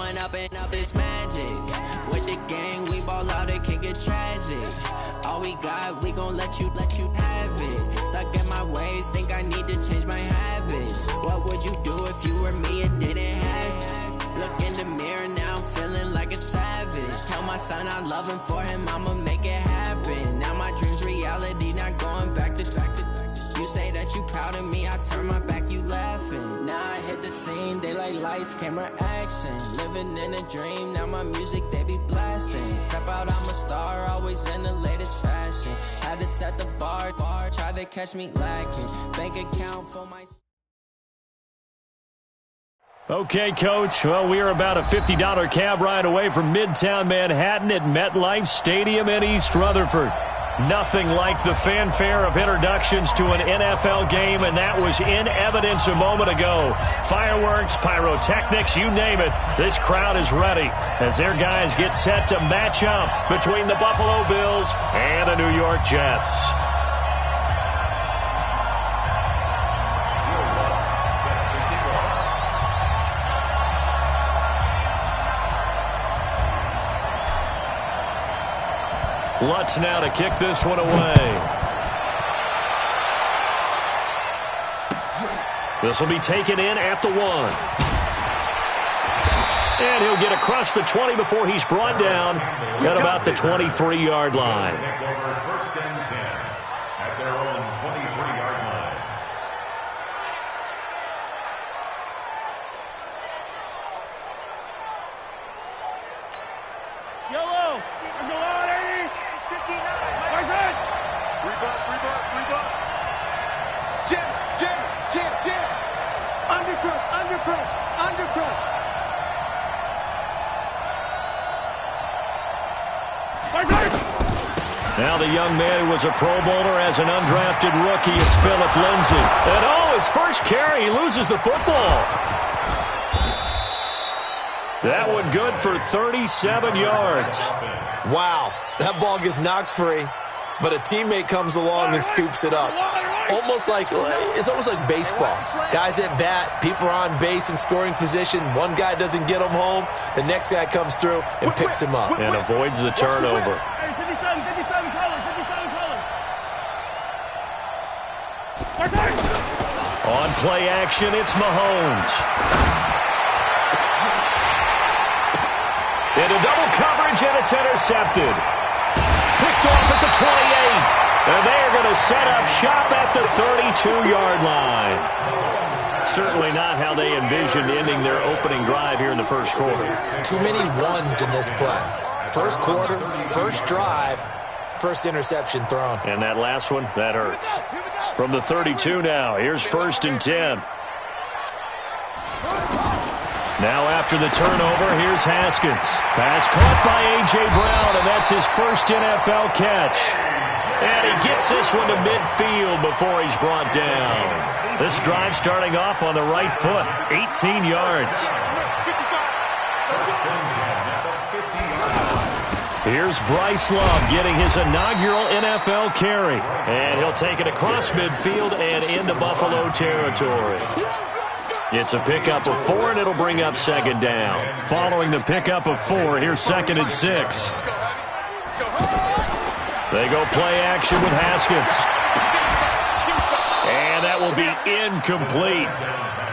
Growing up and up is magic. With the gang, we ball out, it can get tragic. All we got, we gon' let you have it. Stuck in my ways, think I need to change my habits. What would you do if you were me and didn't have it? Look in the mirror, now I'm feeling like a savage. Tell my son I love him, for him I'ma make it happen. Now my dream's reality, not going back to. You say that you proud of me, I turn my back, you laughing. Now I hit the scene, they like lights, camera, action. Living in a dream, now my music, they be blasting. Step out, I'm a star, always in the latest fashion. Had to set the bar, try to catch me lacking. Bank account for my... Okay, Coach. Well, we are about a $50 cab ride away from Midtown Manhattan at MetLife Stadium in East Rutherford. Nothing like the fanfare of introductions to an NFL game, and that was in evidence a moment ago. Fireworks, pyrotechnics, you name it. This crowd is ready as their guys get set to match up between the Buffalo Bills and the New York Jets. Lutz now to kick this one away. This will be taken in at the 1. And he'll get across the 20 before he's brought down at about the 23-yard line. First and 10 at their own 23-yard line. Yellow! There's no out, 80! 59! Where's it? Reboot! Jim! Undercrook! Now the young man who was a Pro Bowler as an undrafted rookie is Phillip Lindsay. And his first carry, he loses the football. That one good for 37 yards. Wow, that ball gets knocked free, but a teammate comes along and scoops it up. It's almost like baseball. Guys at bat, people are on base in scoring position. One guy doesn't get him home. The next guy comes through and picks him up. And avoids the turnover. On play action, it's Mahomes. Into double coverage, and it's intercepted. Picked off at the 28. And they're going to set up shop at the 32-yard line. Certainly not how they envisioned ending their opening drive here in the first quarter. Too many ones in this play. First quarter, first drive, first interception thrown. And that last one, that hurts. From the 32 now, here's 1st and 10. Now after the turnover, here's Haskins. Pass caught by A.J. Brown, and that's his first NFL catch. And he gets this one to midfield before he's brought down. This drive starting off on the right foot, 18 yards. Here's Bryce Love getting his inaugural NFL carry. And he'll take it across midfield and into Buffalo territory. It's a pickup of 4, and it'll bring up 2nd down. Following the pickup of 4, here's 2nd and 6. They go play action with Haskins. And that will be incomplete.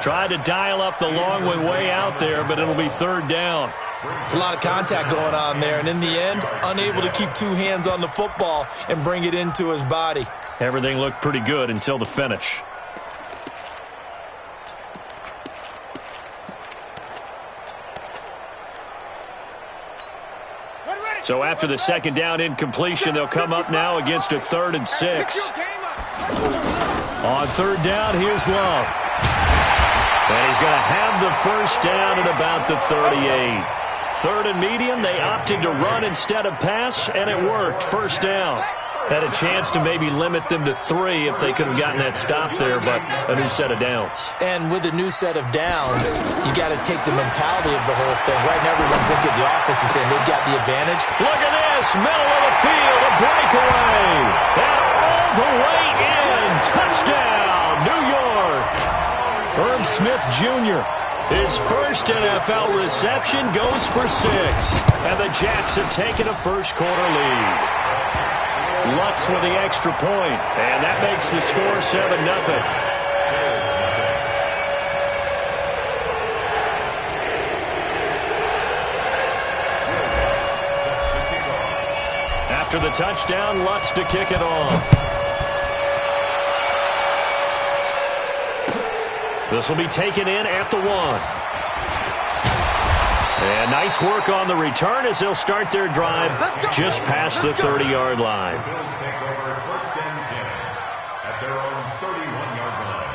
Tried to dial up the long one way out there, but it'll be 3rd down. It's a lot of contact going on there, and in the end, unable to keep 2 hands on the football and bring it into his body. Everything looked pretty good until the finish. So after the 2nd down incompletion, they'll come up now against a 3rd and 6. On 3rd down, here's Love. And he's going to have the 1st down at about the 38. 3rd and medium, they opted to run instead of pass, and it worked. 1st down. Had a chance to maybe limit them to 3 if they could have gotten that stop there, but a new set of downs. And with a new set of downs, you got to take the mentality of the whole thing. Right now, everyone's looking at the offense and saying they've got the advantage. Look at this, middle of the field, a breakaway. And all the way in, touchdown, New York. Herb Smith Jr. His first NFL reception goes for 6. And the Jets have taken a first-quarter lead. Lutz with the extra point, and that makes the score 7-0. After the touchdown, Lutz to kick it off. This will be taken in at the 1. And nice work on the return as they'll start their drive just past the 30-yard line. Bills take over 1st and 10 at their own 31-yard line.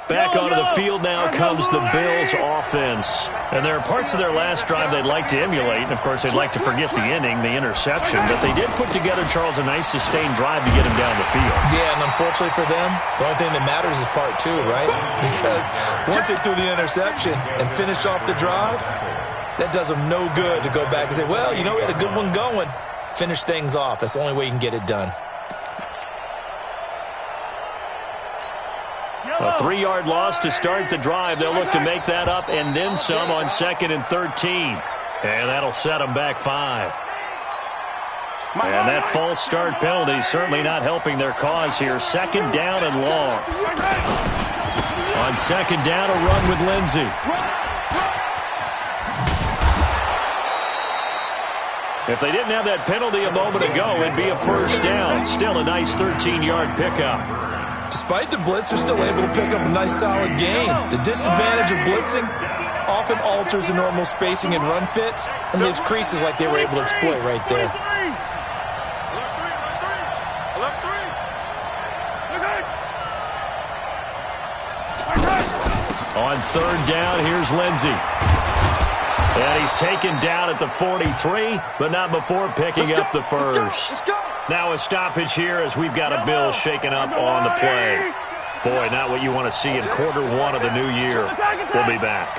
Back onto the field now comes the Bills offense. And there are parts of their last drive they'd like to emulate. And, of course, they'd like to forget the inning, the interception. But they did put together, Charles, a nice sustained drive to get him down the field. Yeah, and unfortunately for them, the only thing that matters is part 2, right? Because once they threw the interception and finished off the drive, that does them no good to go back and say, well, you know, we had a good one going. Finish things off. That's the only way you can get it done. A 3-yard loss to start the drive. They'll look to make that up and then some on 2nd and 13. And that'll set them back 5. And that false start penalty certainly not helping their cause here. 2nd down and long. On 2nd down, a run with Lindsey. If they didn't have that penalty a moment ago, it'd be a 1st down. Still a nice 13-yard pickup. Despite the blitz, they're still able to pick up a nice solid gain. The disadvantage of blitzing often alters the normal spacing and run fits and leaves creases like they were able to exploit right there. On 3rd down, here's Lindsey. And he's taken down at the 43, but not before picking up the 1st. Now a stoppage here as we've got a Bill shaken up on the play. Boy, not what you want to see in quarter 1 of the new year. We'll be back.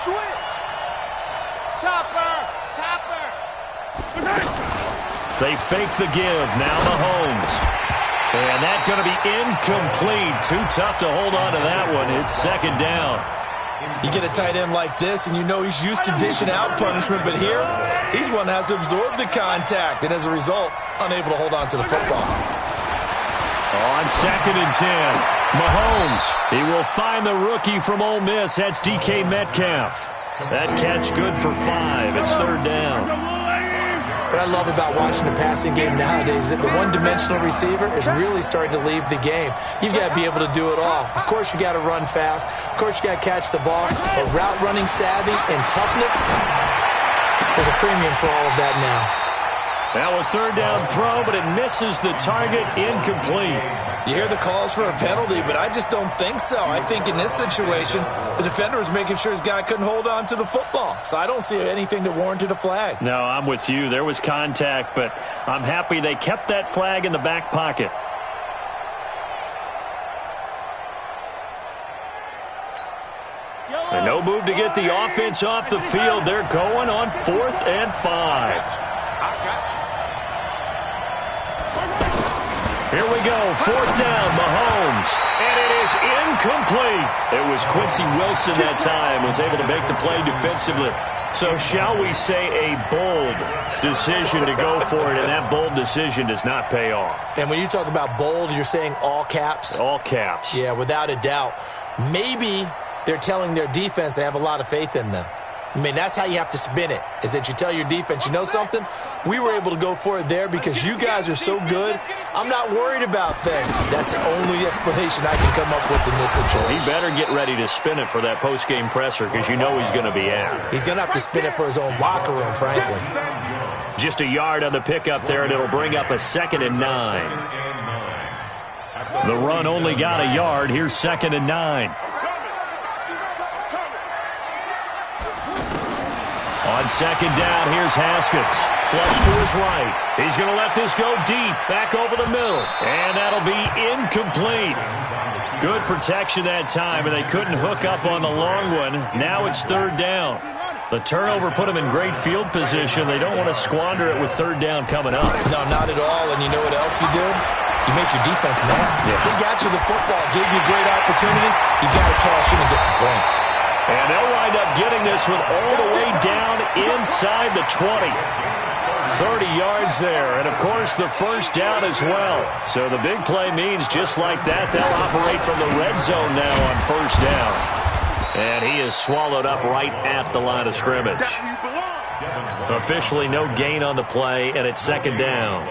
Switch. Chopper. They fake the give. Now Mahomes. And that's going to be incomplete. Too tough to hold on to that one. It's 2nd down. You get a tight end like this, and you know he's used to dishing out punishment, but here, he's one that has to absorb the contact, and as a result, unable to hold on to the football. On 2nd and 10, Mahomes. He will find the rookie from Ole Miss. That's DK Metcalf. That catch good for 5. It's 3rd down. What I love about watching the passing game nowadays is that the one-dimensional receiver is really starting to leave the game. You've got to be able to do it all. Of course, you got to run fast. Of course, you got to catch the ball. But route running savvy and toughness, there's a premium for all of that now. Now a 3rd down throw, but it misses the target. Incomplete. You hear the calls for a penalty, but I just don't think so. I think in this situation, the defender was making sure his guy couldn't hold on to the football. So I don't see anything that warranted a flag. No, I'm with you. There was contact, but I'm happy they kept that flag in the back pocket. And no move to get the offense off the field. They're going on 4th and 5. Here we go, 4th down, Mahomes, and it is incomplete. It was Quincy Wilson that time, was able to make the play defensively. So shall we say a bold decision to go for it, and that bold decision does not pay off. And when you talk about bold, you're saying all caps? All caps. Yeah, without a doubt. Maybe they're telling their defense they have a lot of faith in them. I mean, that's how you have to spin it, is that you tell your defense, you know something? We were able to go for it there because you guys are so good. I'm not worried about things. That's the only explanation I can come up with in this situation. He better get ready to spin it for that post-game presser because you know he's going to be out. He's going to have to spin it for his own locker room, frankly. Just a yard on the pickup there, and it'll bring up a 2nd and 9. The run only got a yard. Here's 2nd and 9. On second down, here's Haskins. Flush to his right. He's going to let this go deep, back over the middle. And that'll be incomplete. Good protection that time, and they couldn't hook up on the long one. Now it's third down. The turnover put them in great field position. They don't want to squander it with third down coming up. No, not at all. And you know what else you do? You make your defense mad. Yeah. They got you the football, gave you a great opportunity. You got to cash in and get some points. And they'll wind up getting this one all the way down inside the 20. 30 yards there, and of course the first down as well. So the big play means just like that, they'll operate from the red zone now on first down. And he is swallowed up right at the line of scrimmage. Officially no gain on the play, and it's second down.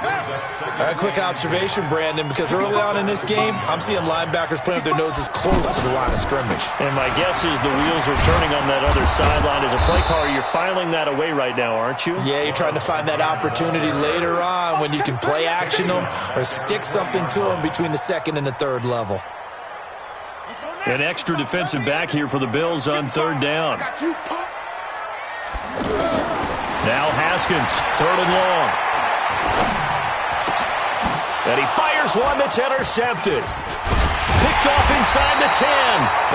A quick observation, Brandon, because early on in this game, I'm seeing linebackers playing with their noses close to the line of scrimmage. And my guess is the wheels are turning on that other sideline. As a play caller, you're filing that away right now, aren't you? Yeah, you're trying to find that opportunity later on when you can play action them or stick something to them between the second and the third level. An extra defensive back here for the Bills on third down. Now Haskins, third and long. And he fires one that's intercepted. Picked off inside the 10.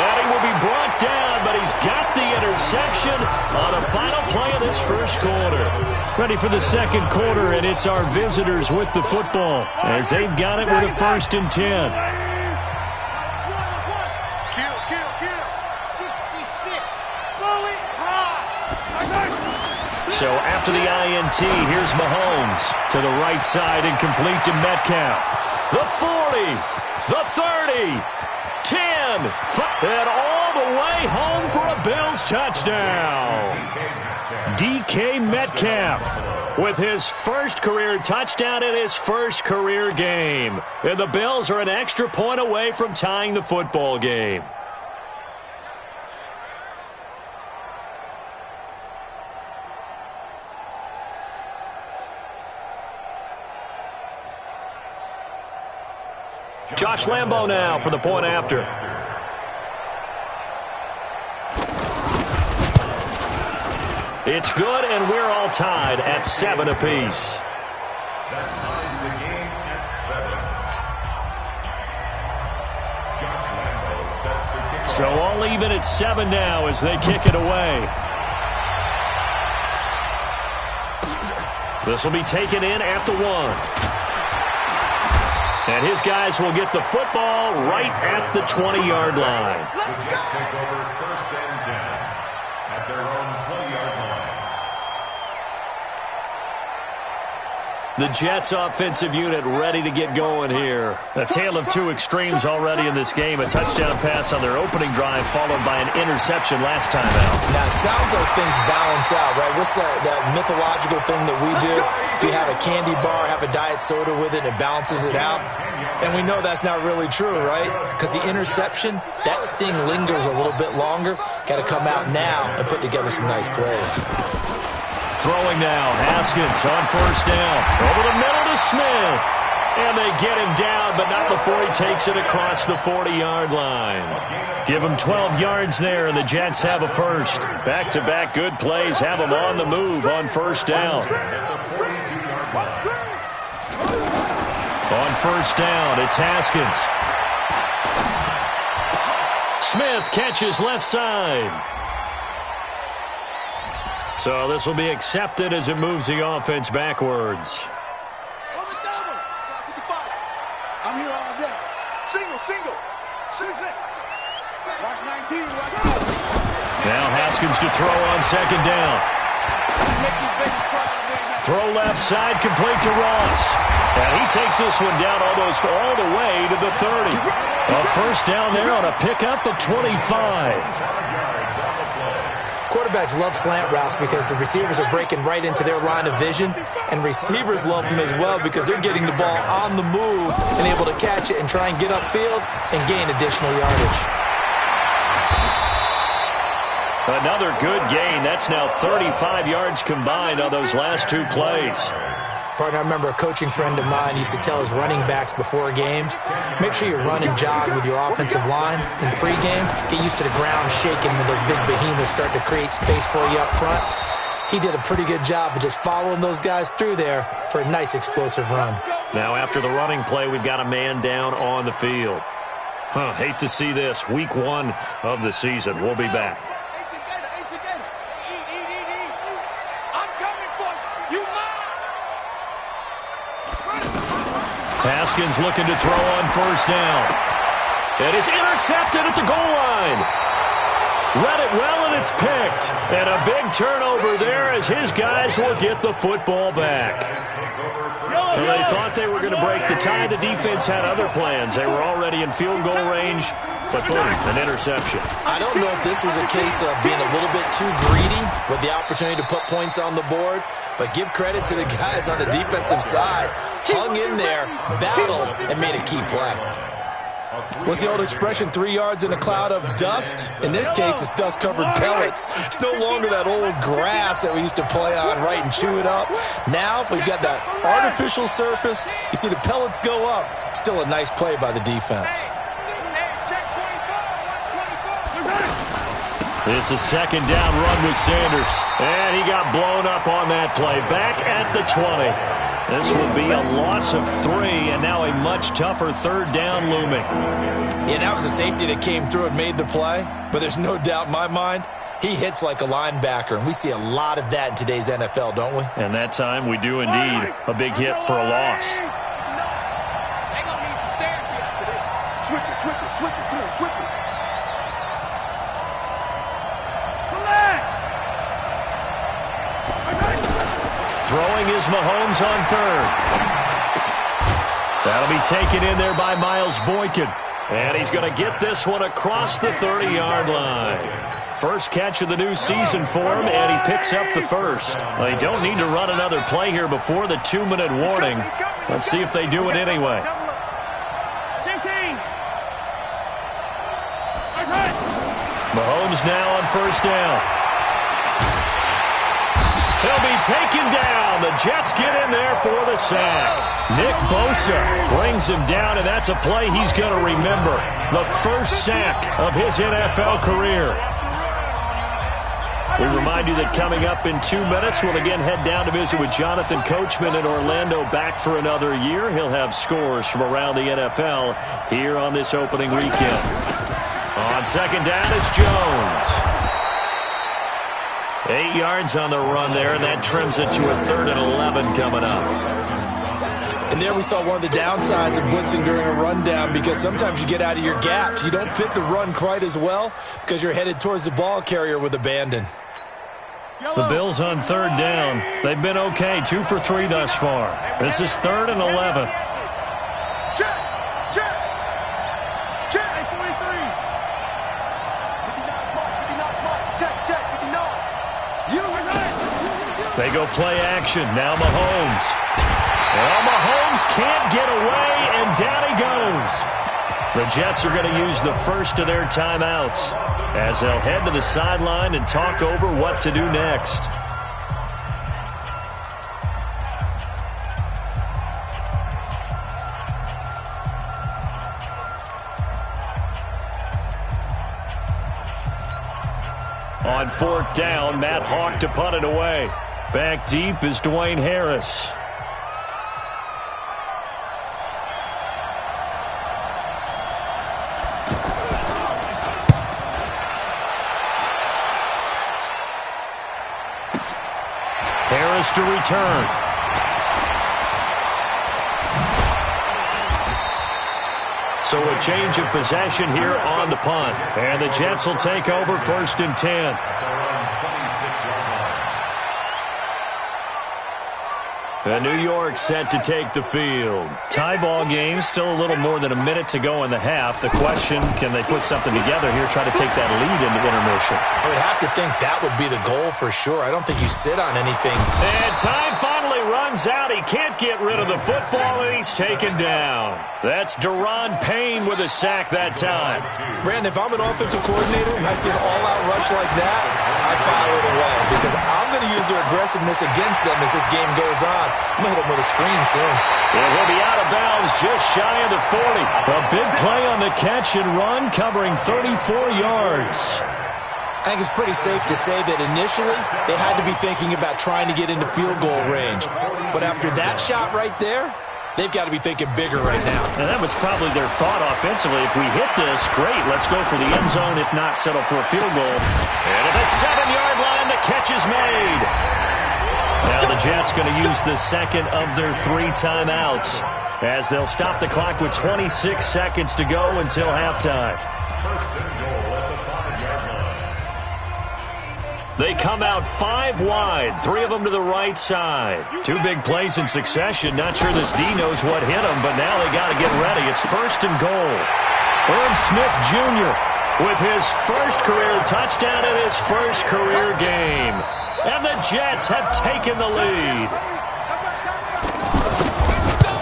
And he will be brought down, but he's got the interception on the final play of this first quarter. Ready for the second quarter, and it's our visitors with the football as they've got it with a 1st and 10. So after the INT, here's Mahomes to the right side and complete to Metcalf. The 40, the 30, 10, and all the way home for a Bills touchdown. DK Metcalf with his first career touchdown in his first career game. And the Bills are an extra point away from tying the football game. Josh Lambo now for the point after. It's good, and we're all tied at 7 apiece. That ties the game at 7. Josh Lambo set to kick. So all even at 7 now as they kick it away. This will be taken in at the 1. And his guys will get the football right at the 20-yard line. The Jets take over 1st and 10 at their own 20-yard line. The Jets offensive unit ready to get going here. A tale of two extremes already in this game. A touchdown pass on their opening drive followed by an interception last time out. Now, it sounds like things balance out, right? What's that mythological thing that we do? If you have a candy bar, have a diet soda with it, it balances it out. And we know that's not really true, right? Because the interception, that sting lingers a little bit longer. Got to come out now and put together some nice plays. Throwing now, Haskins on first down. Over the middle to Smith. And they get him down, but not before he takes it across the 40-yard line. Give him 12 yards there, and the Jets have a first. Back-to-back good plays have them on the move on first down. On first down, it's Haskins. Smith catches left side. So this will be accepted as it moves the offense backwards. I'm here all day. Single. Watch 19. Now Haskins to throw on second down. Throw left side, complete to Ross. And he takes this one down almost all the way to the 30. A first down there on a pickup of 25. Quarterbacks love slant routes because the receivers are breaking right into their line of vision, and receivers love them as well because they're getting the ball on the move and able to catch it and try and get upfield and gain additional yardage. Another good gain. That's now 35 yards combined on those last two plays. Partner, I remember a coaching friend of mine used to tell his running backs before games, make sure you run and jog with your offensive line in pregame. Get used to the ground shaking when those big behemoths start to create space for you up front. He did a pretty good job of just following those guys through there for a nice explosive run. Now after the running play, we've got a man down on the field. Hate to see this. Week 1 of the season. We'll be back. Haskins looking to throw on first down. And it's intercepted at the goal line. Read it well, and it's picked. And a big turnover there as his guys will get the football back. Well, they thought they were going to break the tie. The defense had other plans. They were already in field goal range, but boom, an interception. I don't know if this was a case of being a little bit too greedy with the opportunity to put points on the board, but give credit to the guys on the defensive side. Hung in there, battled, and made a key play. What's the old expression, 3 yards in a cloud of dust? In this case, it's dust-covered pellets. It's no longer that old grass that we used to play on, right, and chew it up. Now we've got that artificial surface. You see the pellets go up. Still a nice play by the defense. It's a second down run with Sanders. And he got blown up on that play. Back at the 20. This will be a loss of 3, and now a much tougher third down looming. Yeah, that was a safety that came through and made the play, but there's no doubt in my mind, he hits like a linebacker, and we see a lot of that in today's NFL, don't we? And that time we do indeed. A big hit for a loss. They're going to need some therapy after this. Switch it, come on, switch it. Throwing is Mahomes on third. That'll be taken in there by Miles Boykin. And he's going to get this one across the 30-yard line. First catch of the new season for him, and he picks up the first. Well, they don't need to run another play here before the 2-minute warning. Let's see if they do it anyway. Mahomes now on first down. He'll be taken down. The Jets get in there for the sack. Nick Bosa brings him down, and that's a play he's going to remember. The first sack of his NFL career. We remind you that coming up in 2 minutes, we'll again head down to visit with Jonathan Coachman in Orlando, back for another year. He'll have scores from around the NFL here on this opening weekend. On second down, it's Jones. 8 yards on the run there, and that trims it to a 3rd and 11 coming up. And there we saw one of the downsides of blitzing during a rundown, because sometimes you get out of your gaps. You don't fit the run quite as well because you're headed towards the ball carrier with abandon. The Bills on third down. They've been okay, 2 for 3 thus far. This is 3rd and 11. They go play action. Now Mahomes. Well, Mahomes can't get away, and down he goes. The Jets are going to use the first of their timeouts as they'll head to the sideline and talk over what to do next. On 4th down, Matt Hawk to punt it away. Back deep is Dwayne Harris. Harris to return. So a change of possession here on the punt. And the Jets will take over 1st and 10. And New York set to take the field. Tie ball game, still a little more than a minute to go in the half. The question, can they put something together here, try to take that lead into intermission? I would have to think that would be the goal for sure. I don't think you sit on anything. And time finally runs out. He can't get rid of the football, and he's taken down. That's Deron Payne with a sack that time. Brandon, if I'm an offensive coordinator and I see an all-out rush like that, I file it away because I'm going to use their aggressiveness against them as this game goes on. I'm going to hit them with a screen soon. It will be out of bounds just shy of the 40. A big play on the catch and run covering 34 yards. I think it's pretty safe to say that initially they had to be thinking about trying to get into field goal range. But after that shot right there, they've got to be thinking bigger right now. And that was probably their thought offensively. If we hit this, great, let's go for the end zone. If not, settle for a field goal. And at the 7-yard line, the catch is made. Now the Jets going to use the second of their 3 timeouts as they'll stop the clock with 26 seconds to go until halftime. They come out 5 wide, 3 of them to the right side. 2 big plays in succession. Not sure this D knows what hit him, but now they got to get ready. It's 1st and goal. Irv Smith Jr. with his first career touchdown in his first career game. And the Jets have taken the lead.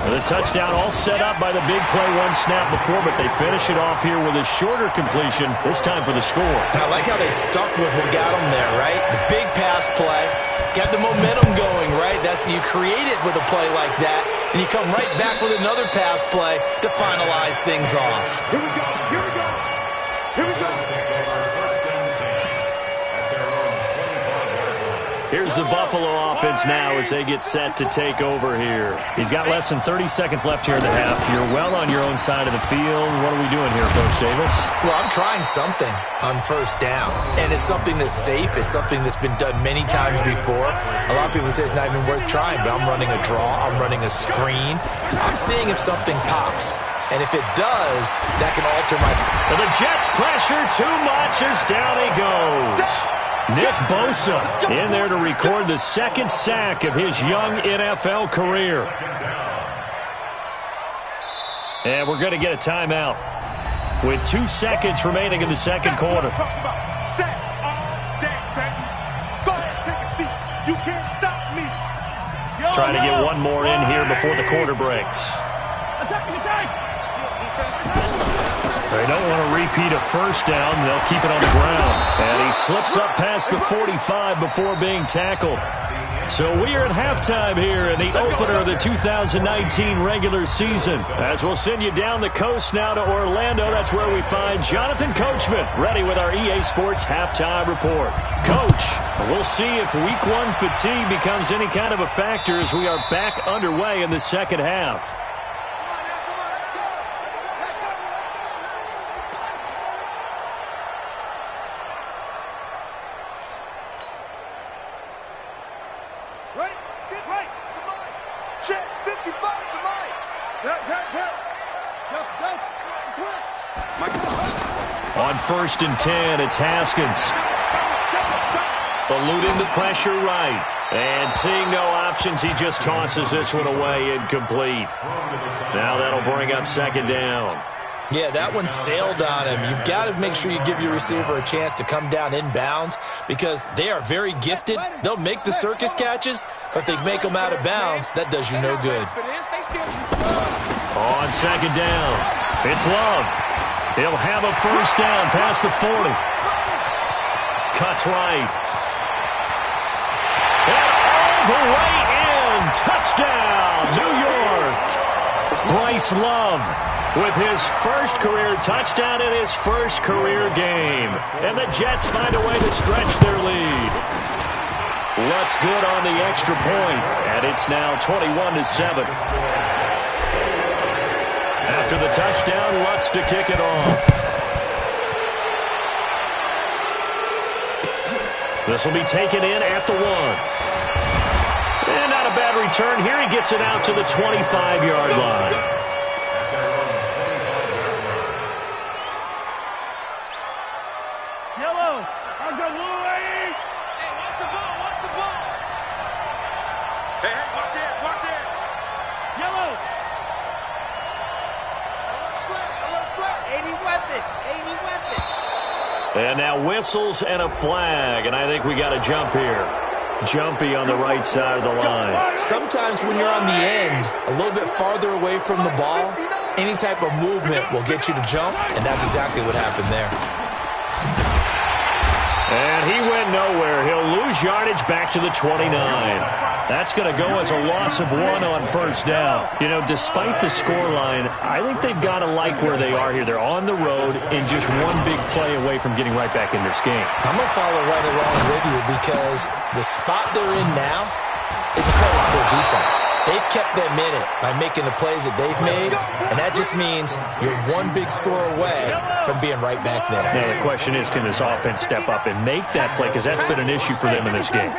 The touchdown all set up by the big play 1 snap before, but they finish it off here with a shorter completion, this time for the score. I like how they stuck with what got them there, right? The big pass play, got the momentum going, right? You create it with a play like that, and you come right back with another pass play to finalize things off. Here we go. Here we go. Here we go. Here's the Buffalo offense now as they get set to take over here. You've got less than 30 seconds left here in the half. You're well on your own side of the field. What are we doing here, Coach Davis? Well, I'm trying something on 1st down, and it's something that's safe. It's something that's been done many times before. A lot of people say it's not even worth trying, but I'm running a draw. I'm running a screen. I'm seeing if something pops. And if it does, that can alter my score. And the Jets pressure too much as down he goes. Nick Bosa in there to record the 2nd sack of his young NFL career. And we're going to get a timeout with 2 seconds remaining in the 2nd quarter. Trying to get one more in here before the quarter breaks. They don't want to repeat a 1st down. They'll keep it on the ground. And he slips up past the 45 before being tackled. So we are at halftime here in the opener of the 2019 regular season. As we'll send you down the coast now to Orlando, that's where we find Jonathan Coachman, ready with our EA Sports halftime report. Coach, we'll see if week 1 fatigue becomes any kind of a factor as we are back underway in the 2nd half. On 1st and 10, it's Haskins. Eluding the pressure right. And seeing no options, he just tosses this one away incomplete. Now that'll bring up 2nd down. Yeah, that one sailed on him. You've got to make sure you give your receiver a chance to come down inbounds because they are very gifted. They'll make the circus catches, but if they make them out of bounds, that does you no good. On 2nd down, it's Love. He'll have a 1st down past the 40. Cuts right. And all the way in. Touchdown, New York. Bryce Love with his first career touchdown in his first career game. And the Jets find a way to stretch their lead. Lutz good on the extra point, and it's now 21-7. After the touchdown, Lutz to kick it off. This will be taken in at the 1. And not a bad return here. He gets it out to the 25-yard line. And now whistles and a flag, and I think we got a jump here. jumpy on the right side of the line. Sometimes when you're on the end, a little bit farther away from the ball, any type of movement will get you to jump, and that's exactly what happened there. And he went nowhere. He'll lose yardage back to the 29. That's going to go as a loss of 1 on first down. You know, despite the scoreline, I think they've got to like where they are here. They're on the road and just one big play away from getting right back in this game. I'm going to follow right along with you because the spot they're in now is a credit to their defense. They've kept them in it by making the plays that they've made, and that just means you're one big score away from being right back there. Now, the question is, can this offense step up and make that play? Because that's been an issue for them in this game.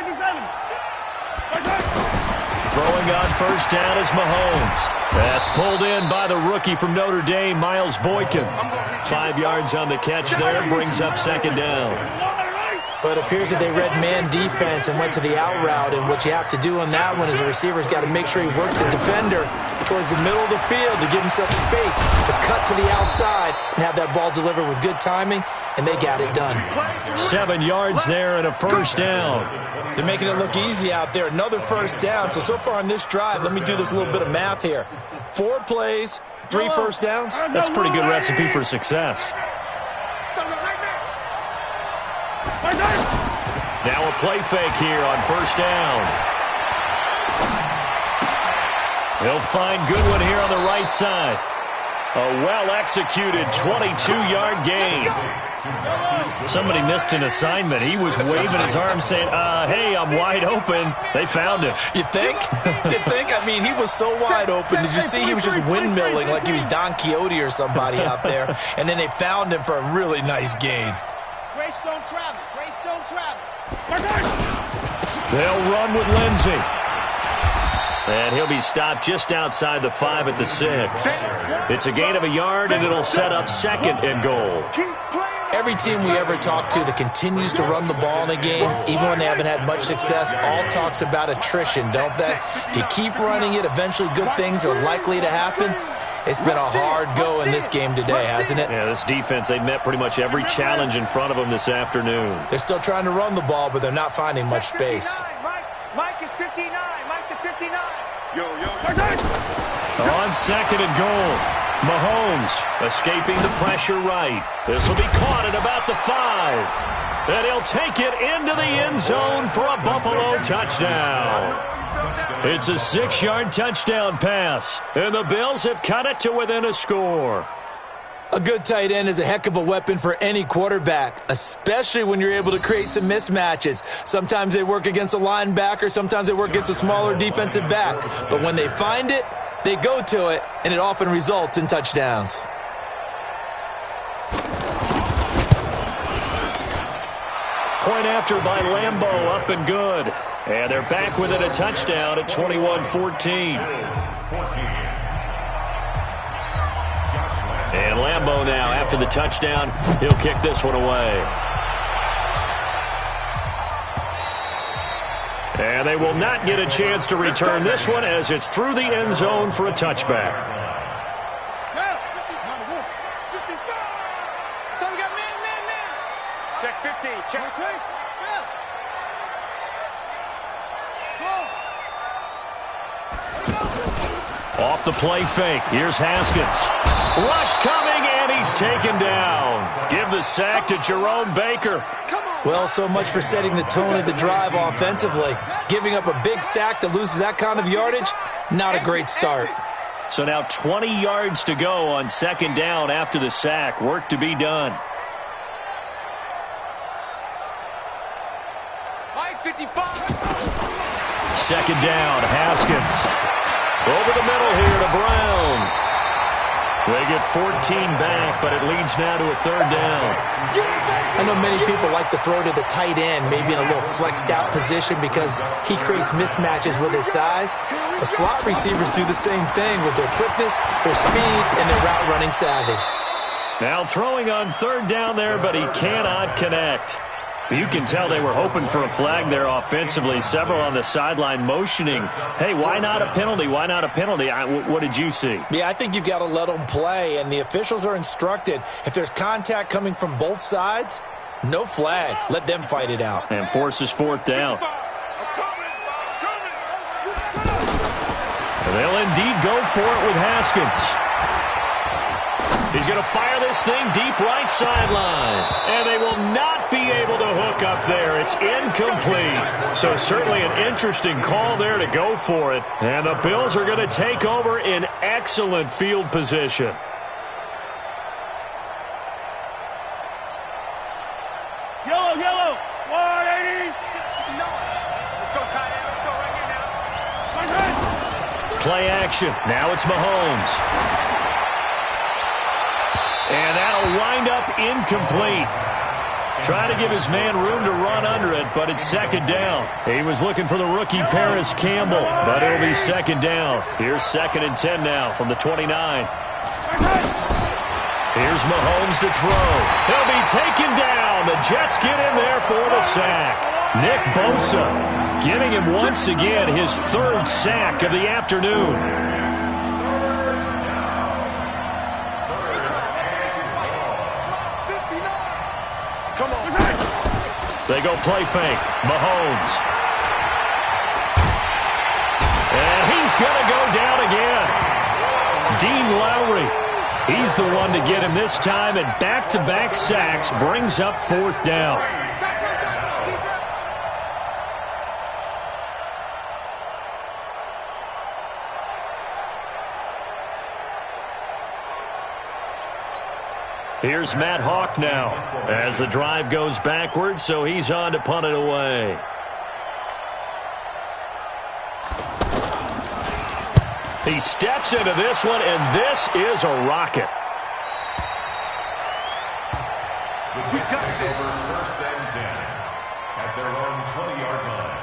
Throwing on first down is Mahomes. That's pulled in by the rookie from Notre Dame, Miles Boykin. 5 yards on the catch there, brings up second down. But it appears that they read man defense and went to the out route, and what you have to do on that one is the receiver's got to make sure he works the defender towards the middle of the field to give himself space to cut to the outside and have that ball delivered with good timing, and they got it done. 7 yards there and a first down. They're making it look easy out there. Another first down. So far on this drive, let me do this little bit of math here. 4 plays, 3 first downs. That's a pretty good recipe for success. Now a play fake here on first down. He'll find Goodwin here on the right side. A well-executed 22-yard gain. Somebody missed an assignment. He was waving his arm saying, hey, I'm wide open. They found him. You think? You think? I mean, he was so wide open. Did you see he was just windmilling like he was Don Quixote or somebody out there? And then they found him for a really nice gain. Grace don't travel. Grace don't travel. They'll run with Lindsey. And he'll be stopped just outside the 5 at the 6. It's a gain of a yard, and it'll set up second and goal. Every team we ever talk to that continues to run the ball in a game, even when they haven't had much success, all talks about attrition, don't they? If you keep running it, eventually good things are likely to happen. It's been a hard go in this game today, hasn't it? Yeah, this defense, they met pretty much every challenge in front of them this afternoon. They're still trying to run the ball, but they're not finding much space. Mike is 59. Mike is 59. On second and goal, Mahomes escaping the pressure right. This will be caught at about the 5. And he'll take it into the end zone for a Buffalo touchdown. It's a 6-yard touchdown pass, and the Bills have cut it to within a score. A good tight end is a heck of a weapon for any quarterback, especially when you're able to create some mismatches. Sometimes they work against a linebacker, sometimes they work against a smaller defensive back. But when they find it, they go to it, and it often results in touchdowns. Point after by Lambeau, up and good. And they're back within a touchdown at 21-14. And Lambeau now, after the touchdown, he'll kick this one away. And they will not get a chance to return this one as it's through the end zone for a touchback. Check 50. Check 20. Off the play fake. Here's Haskins. Rush coming, and he's taken down. Give the sack to Jerome Baker. Well, so much for setting the tone of the drive offensively. Giving up a big sack that loses that kind of yardage, not a great start. So now 20 yards to go on second down after the sack. Work to be done. Second down, Haskins. Over the middle here to Brown. They get 14 back, but it leads now to a third down. I know many people like to throw to the tight end, maybe in a little flexed out position because he creates mismatches with his size. But slot receivers do the same thing with their quickness, their speed, and their route running savvy. Now throwing on third down there, but he cannot connect. You can tell they were hoping for a flag there offensively. Several on the sideline motioning, hey, why not a penalty? Why not a penalty? What did you see? Yeah, I think you've got to let them play, and the officials are instructed. If there's contact coming from both sides, no flag. Let them fight it out. And forces fourth down. They'll indeed go for it with Haskins. He's going to fire this thing deep right sideline. And they will not be able to hook up there. It's incomplete. So certainly an interesting call there to go for it. And the Bills are going to take over in excellent field position. Yellow. 180. Let's go, tight end. Let's go right here now. Play action. Now it's Mahomes. And that'll wind up incomplete. Trying to give his man room to run under it, but it's second down. He was looking for the rookie Paris Campbell, but it'll be second down. Here's 2nd and 10 now from the 29. Here's Mahomes to throw. He'll be taken down. The Jets get in there for the sack. Nick Bosa giving him once again his 3rd sack of the afternoon. They go play fake. Mahomes. And he's going to go down again. Dean Lowry. He's the one to get him this time, and back-to-back sacks brings up 4th down. Here's Matt Hawk now as the drive goes backwards, so he's on to punt it away. He steps into this one, and this is a rocket. We got it over 1st and 10 at their own 20-yard line.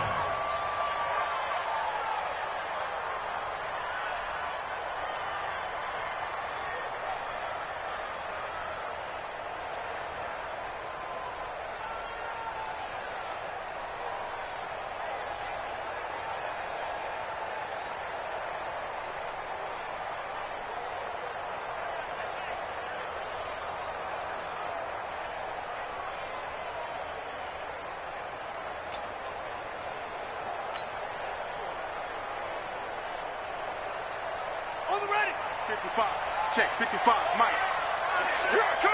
On the ready. 55. Check. 55. Mike. Here I come.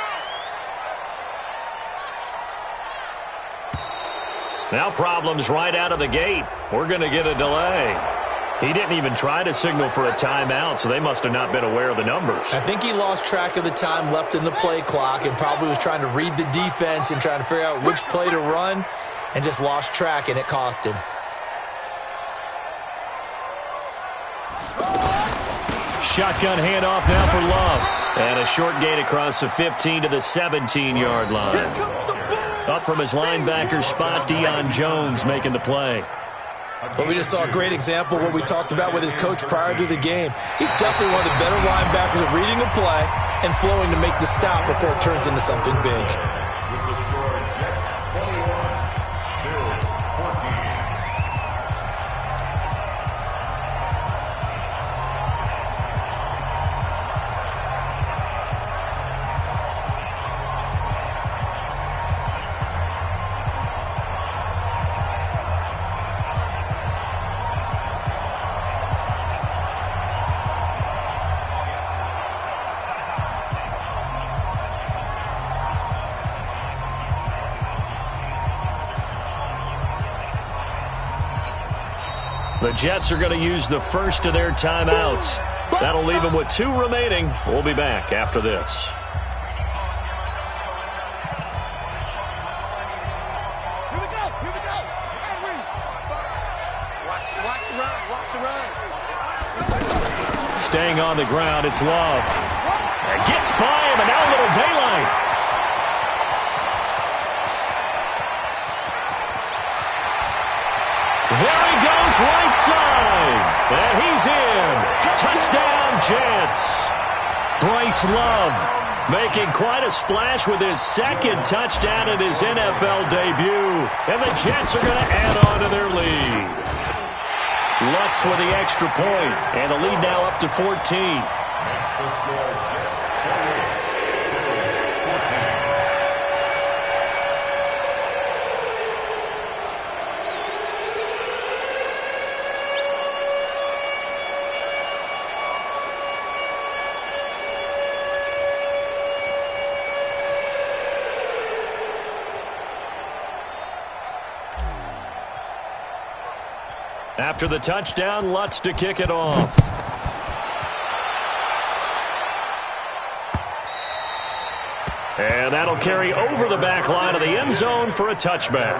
Now problems right out of the gate. We're going to get a delay. He didn't even try to signal for a timeout, so they must have not been aware of the numbers. I think he lost track of the time left in the play clock and probably was trying to read the defense and trying to figure out which play to run and just lost track, and it cost him. Shotgun handoff now for Love. And a short gain across the 15 to the 17-yard line. Up from his linebacker spot, Deion Jones making the play. But we just saw a great example of what we talked about with his coach prior to the game. He's definitely one of the better linebackers at reading a play and flowing to make the stop before it turns into something big. With the score, Jets 21, Bills 14. The Jets are going to use the first of their timeouts. That'll leave them with 2 remaining. We'll be back after this. Here we go. Watch the run. Staying on the ground, it's Love. Gets by him, and now a little daylight. There he goes, right side. And he's in. Touchdown, Jets. Bryce Love making quite a splash with his 2nd touchdown in his NFL debut. And the Jets are going to add on to their lead. Lutz with the extra point, and the lead now up to 14. That's the score, Jets 48, Bills 14. After the touchdown, Lutz to kick it off. And that'll carry over the back line of the end zone for a touchback.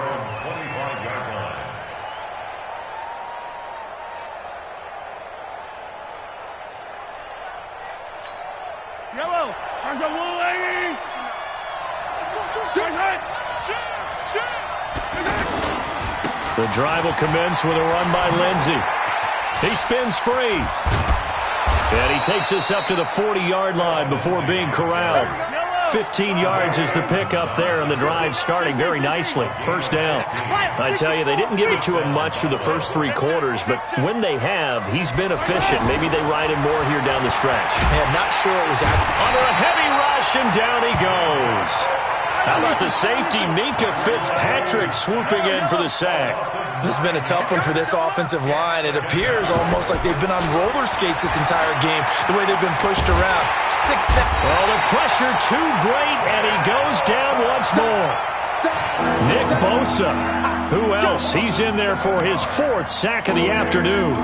Yellow. Sons of blue, lady. The drive will commence with a run by Lindsey. He spins free. And he takes us up to the 40-yard line before being corralled. 15 yards is the pickup there, and the drive starting very nicely. First down. I tell you, they didn't give it to him much through the first 3 quarters, but when they have, he's been efficient. Maybe they ride him more here down the stretch. Yeah, not sure it was under a heavy rush, and down he goes. How about the safety, Minka Fitzpatrick, swooping in for the sack? This has been a tough one for this offensive line. It appears almost like they've been on roller skates this entire game, the way they've been pushed around. 6 seconds. Well, the pressure too great, and he goes down once more. Nick Bosa. Who else? He's in there for his 4th sack of the afternoon.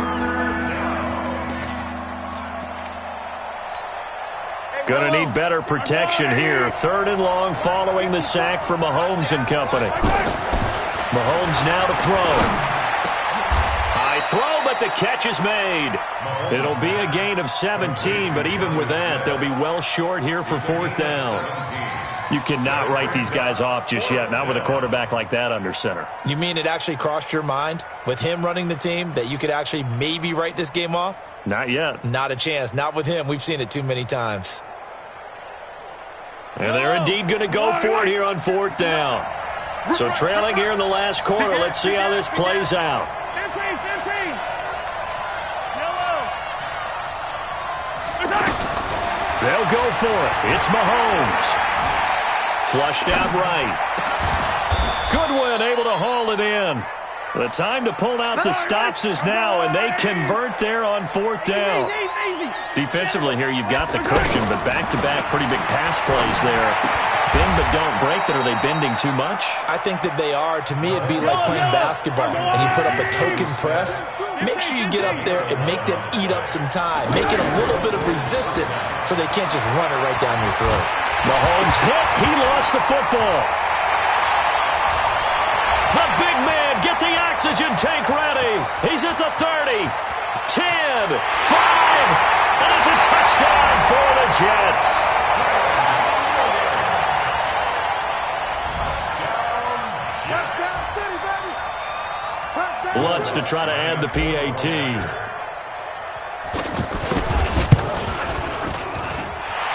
Gonna need better protection here. 3rd and long following the sack for Mahomes and company. Mahomes now to throw. High throw, but the catch is made. It'll be a gain of 17, but even with that, they'll be well short here for 4th down. You cannot write these guys off just yet, not with a quarterback like that under center. You mean it actually crossed your mind with him running the team that you could actually maybe write this game off? Not yet. Not a chance. Not with him. We've seen it too many times. And they're indeed going to go for it here on 4th down. So trailing here in the last quarter. Let's see how this plays out. 15. Yellow. They'll go for it. It's Mahomes. Flushed out right. Goodwin able to haul it in. The time to pull out the stops is now, and they convert there on 4th down. Defensively here, you've got the cushion, but back-to-back pretty big pass plays there. Bend but don't break, but are they bending too much? I think that they are. To me, it'd be like playing basketball, and you put up a token press. Make sure you get up there and make them eat up some time. Make it a little bit of resistance so they can't just run it right down your throat. Mahomes hit. He lost the football. The big man, get the oxygen tank ready. He's at the 30, 10, 5, and it's a touchdown for the Jets. Lutz to try to add the PAT.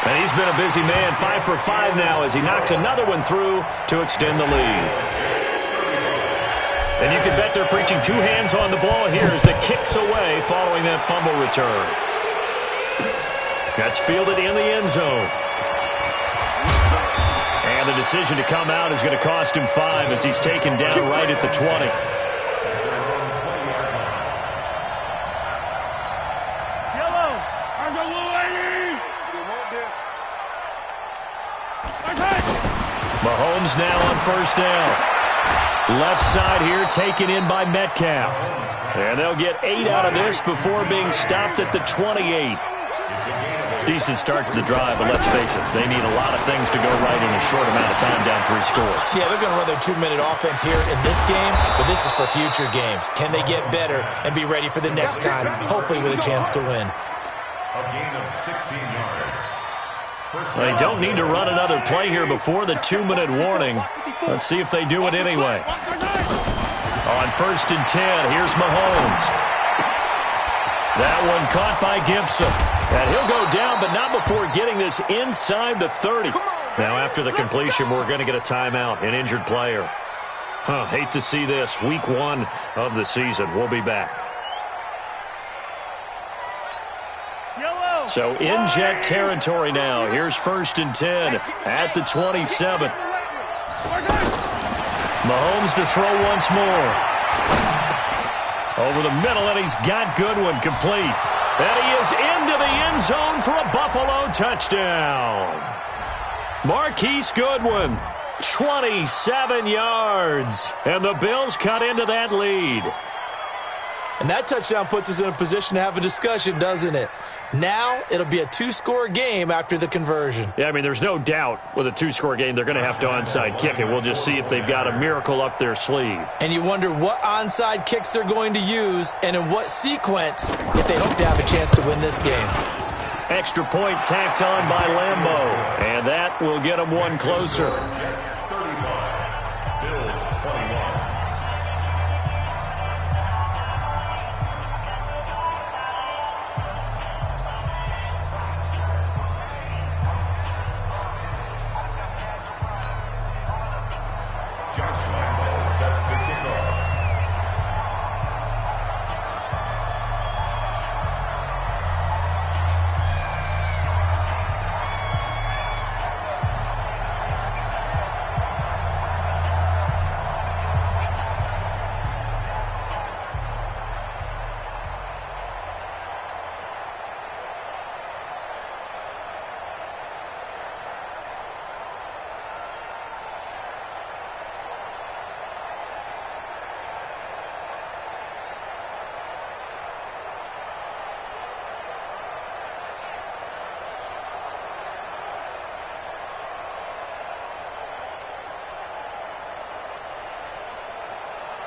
And he's been a busy man, 5 for 5 now as he knocks another one through to extend the lead. And you can bet they're preaching 2 hands on the ball here as the kick's away following that fumble return. That's fielded in the end zone. And the decision to come out is going to cost him 5 as he's taken down right at the 20. Yellow. Sons of blue, lady. Mahomes now on 1st down. Left side here taken in by Metcalf. And they'll get 8 out of this before being stopped at the 28. Decent start to the drive, but let's face it, they need a lot of things to go right in a short amount of time down 3 scores. Yeah, they're going to run their 2-minute offense here in this game, but this is for future games. Can they get better and be ready for the next time, hopefully with a chance to win? A gain of 16 yards. They don't need to run another play here before the 2-minute warning. Let's see if they do it anyway. On 1st and 10, here's Mahomes. That one caught by Gibson. And he'll go down, but not before getting this inside the 30. Now, after the completion, we're going to get a timeout, an injured player. Hate to see this. Week 1 of the season. We'll be back. So in Jet territory now. Here's 1st and 10 at the 27. Mahomes to throw once more. Over the middle, and he's got Goodwin complete. And he is into the end zone for a Buffalo touchdown. Marquise Goodwin, 27 yards. And the Bills cut into that lead. And that touchdown puts us in a position to have a discussion, doesn't it? Now it'll be a 2-score game after the conversion. Yeah, I mean, there's no doubt with a 2-score game they're going to have to onside kick it. We'll just see if they've got a miracle up their sleeve. And you wonder what onside kicks they're going to use and in what sequence if they hope to have a chance to win this game. Extra point tacked on by Lambeau. And that will get them one closer. Jets 35, Bills 21. Josh Lambeau set to kick off.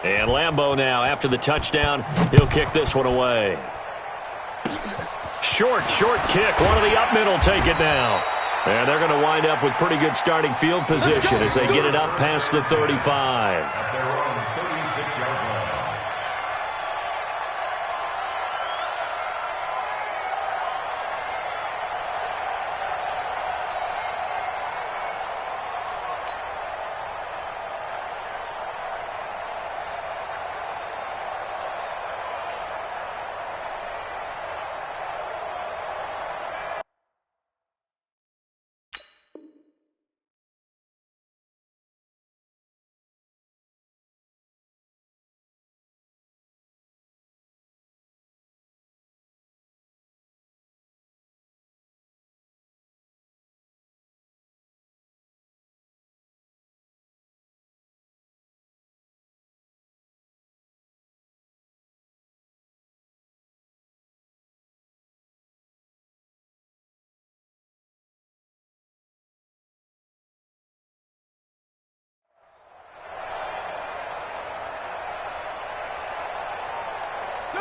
And Lambeau now, after the touchdown, he'll kick this one away. Short kick. One of the up mid will take it now. And they're going to wind up with pretty good starting field position as they get it up past the 35. At their own 36-yard line.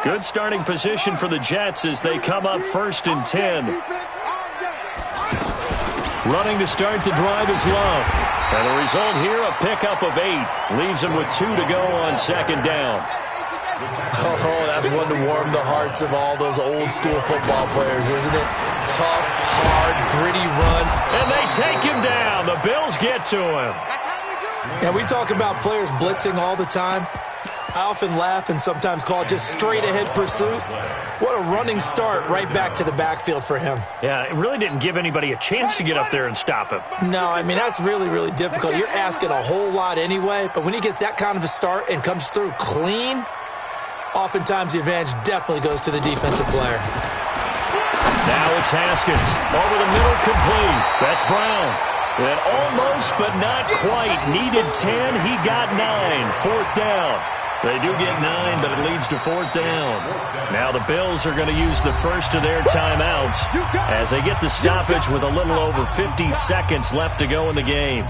Good starting position for the Jets as they come up 1st and 10. Running to start the drive is Love. And the result here, a pickup of 8. Leaves him with 2 to go on 2nd down. Oh, that's one to warm the hearts of all those old school football players, isn't it? Tough, hard, gritty run. And they take him down. The Bills get to him. And we talk about players blitzing all the time. I often laugh and sometimes call it just straight-ahead pursuit. What a running start right back to the backfield for him. Yeah, it really didn't give anybody a chance to get up there and stop him. No, I mean, that's really, really difficult. You're asking a whole lot anyway, but when he gets that kind of a start and comes through clean, oftentimes the advantage definitely goes to the defensive player. Now it's Haskins. Over the middle, complete. That's Brown. And almost, but not quite. Needed 10. He got 9. 4th down. They do get 9, but it leads to 4th down. Now the Bills are going to use the first of their timeouts as they get the stoppage with a little over 50 seconds left to go in the game.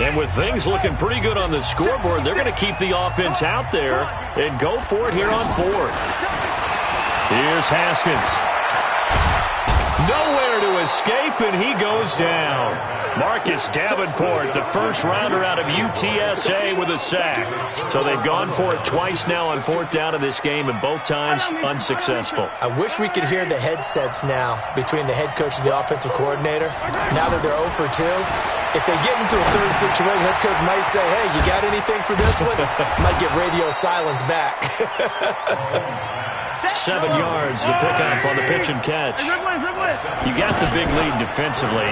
And with things looking pretty good on the scoreboard, they're going to keep the offense out there and go for it here on 4th. Here's Haskins. Nowhere to escape, and he goes down. Marcus Davenport, the first rounder out of UTSA with a sack. So they've gone for it twice now on 4th down in this game, and both times unsuccessful. I wish we could hear the headsets now between the head coach and the offensive coordinator. Now that they're 0 for 2, if they get into a third situation, head coach might say, hey, you got anything for this one? Might get radio silence back. 7 yards, the pickup on the pitch and catch. You got the big lead defensively,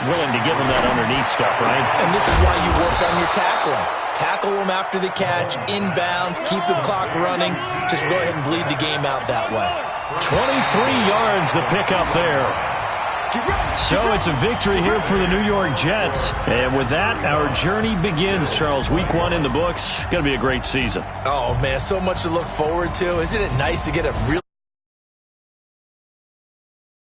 willing to give them that underneath stuff, right? And this is why you work on your tackling. Tackle them after the catch, inbounds, keep the clock running. Just go ahead and bleed the game out that way. 23 yards the pickup there. So it's a victory here for the New York Jets. And with that, our journey begins, Charles. Week 1 in the books. Going to be a great season. Oh, man, so much to look forward to. Isn't it nice to get a real